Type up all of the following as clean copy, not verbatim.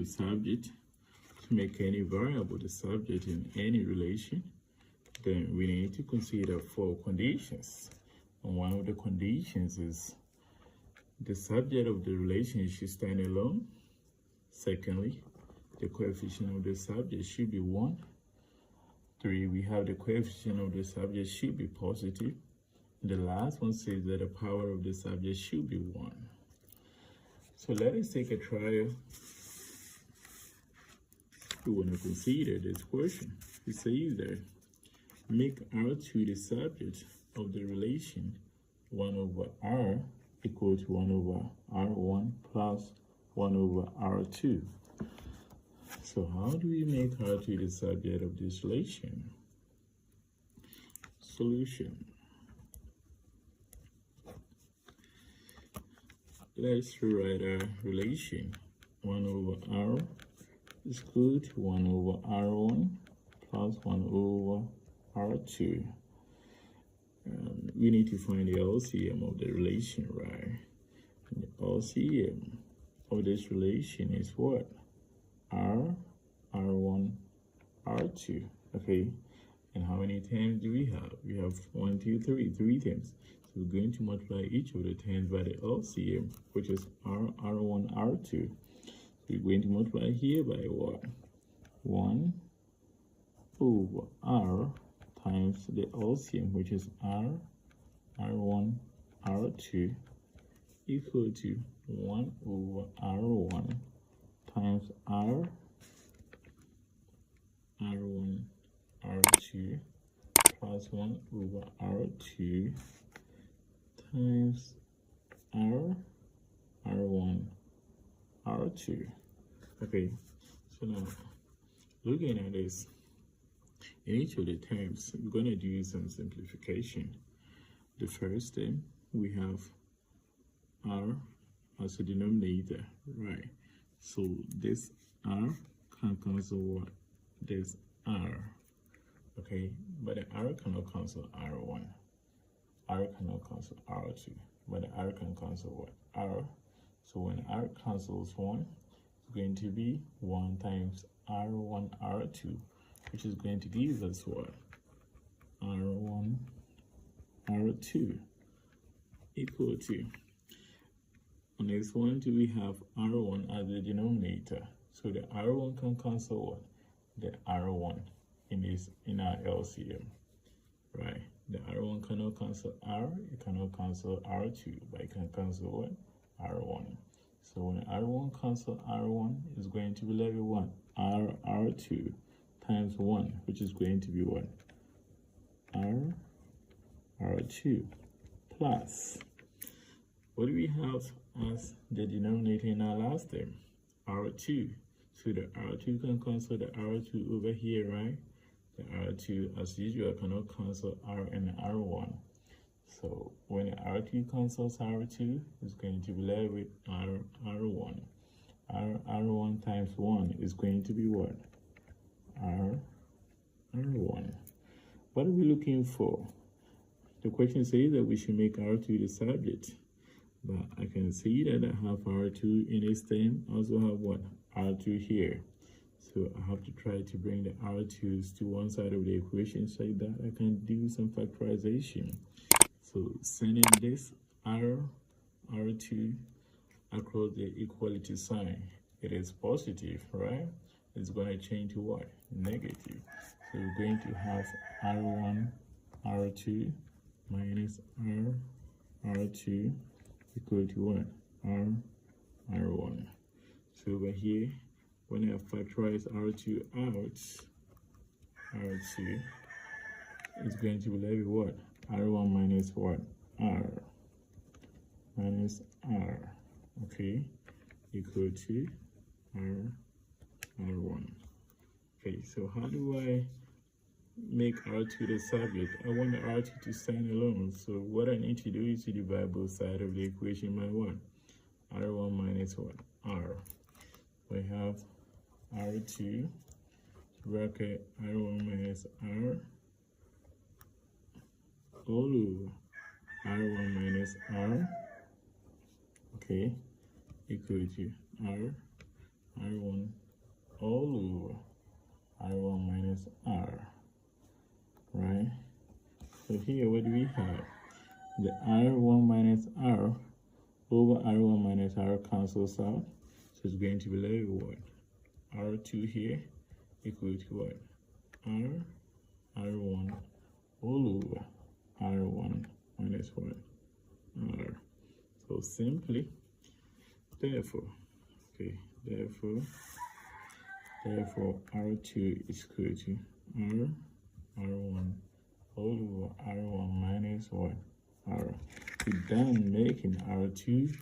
the subject, to make any variable the subject in any relation, then we need to consider 4 conditions. And one of the conditions is the subject of the relation should stand alone. Secondly, the coefficient of the subject should be 1. 3, we have the coefficient of the subject should be positive. The last one says that the power of the subject should be 1. So let us take a trial. We want to consider this question. It says that make R2 the subject of the relation 1 over R equal to 1 over R1 plus 1 over R2. So how do we make R2 the subject of this relation? Solution. Let's rewrite our relation. 1 over R is equal to 1 over R1 plus 1 over R2. We need to find the LCM of the relation, right? And the LCM of this relation is what? R, R1, R2, okay? And how many terms do we have? We have 1, 2, 3 terms. So we're going to multiply each of the terms by the LCM, which is R, R1, R2. So we're going to multiply here by what? 1 over R times the LCM, which is R, R1, R2, equal to 1 over R1 times R, R1, R2 plus 1 over R2 times R, R1, R2. Okay, so now looking at this, in each of the terms, we're going to do some simplification. The first term, we have R as a denominator, right? So this R can cancel what? This R, okay? But the R cannot cancel R1. R cannot cancel R2. But the R can cancel what? R. So when R cancels 1, it's going to be 1 times R1, R2, which is going to give us what? R1, R2 equal to, on this one, we have R1 as the denominator. So the R1 can cancel what? The R1 in our LCM, right? The R1 cannot cancel R, it cannot cancel R2, but it can cancel what? R1. So when R1 cancel R1, it's going to be left with what? R2 times 1, which is going to be what? R2 plus, what do we have as the denominator in our last term? R2. So the R2 can cancel the R2 over here, right? The R2, as usual, cannot cancel R and R1. So when the R2 cancels R2, it's going to be left with R1. R1 times 1 is going to be what? R1. What are we looking for? The question says that we should make R2 the subject. But I can see that I have R2 in this term. I also have what? R2 here. So I have to try to bring the R2s to one side of the equation so that I can do some factorization. So sending this R2 across the equality sign, it is positive, right? It's going to change to what? Negative. So we're going to have R1, R2 minus R2 equal to what? R1. So over here, when I factorize R2 out, R2 is going to be left with what? R1 minus what? R minus R, okay, equal to R1. Okay, so how do I make R2 the subject? I want the R2 to stand alone. So what I need to do is to divide both sides of the equation by what? R1 minus what? R. We have R2 bracket R1 minus R all over R1 minus R, okay, equal to R1 all over R1 minus R, right? So here, what do we have? The R1 minus R over R1 minus R cancels out. So it's going to be like what? R2 here equal to what? R1 all over R1 minus what? R. So simply, therefore, okay, therefore R2 is equal to R1 all over R1 minus what? R. We're done making R2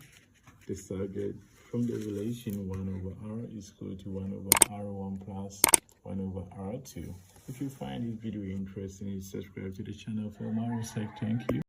the subject from the relation 1 over R is equal to 1 over R1 plus 1 over R2. If you find this video interesting, subscribe to the channel for more research. Thank you.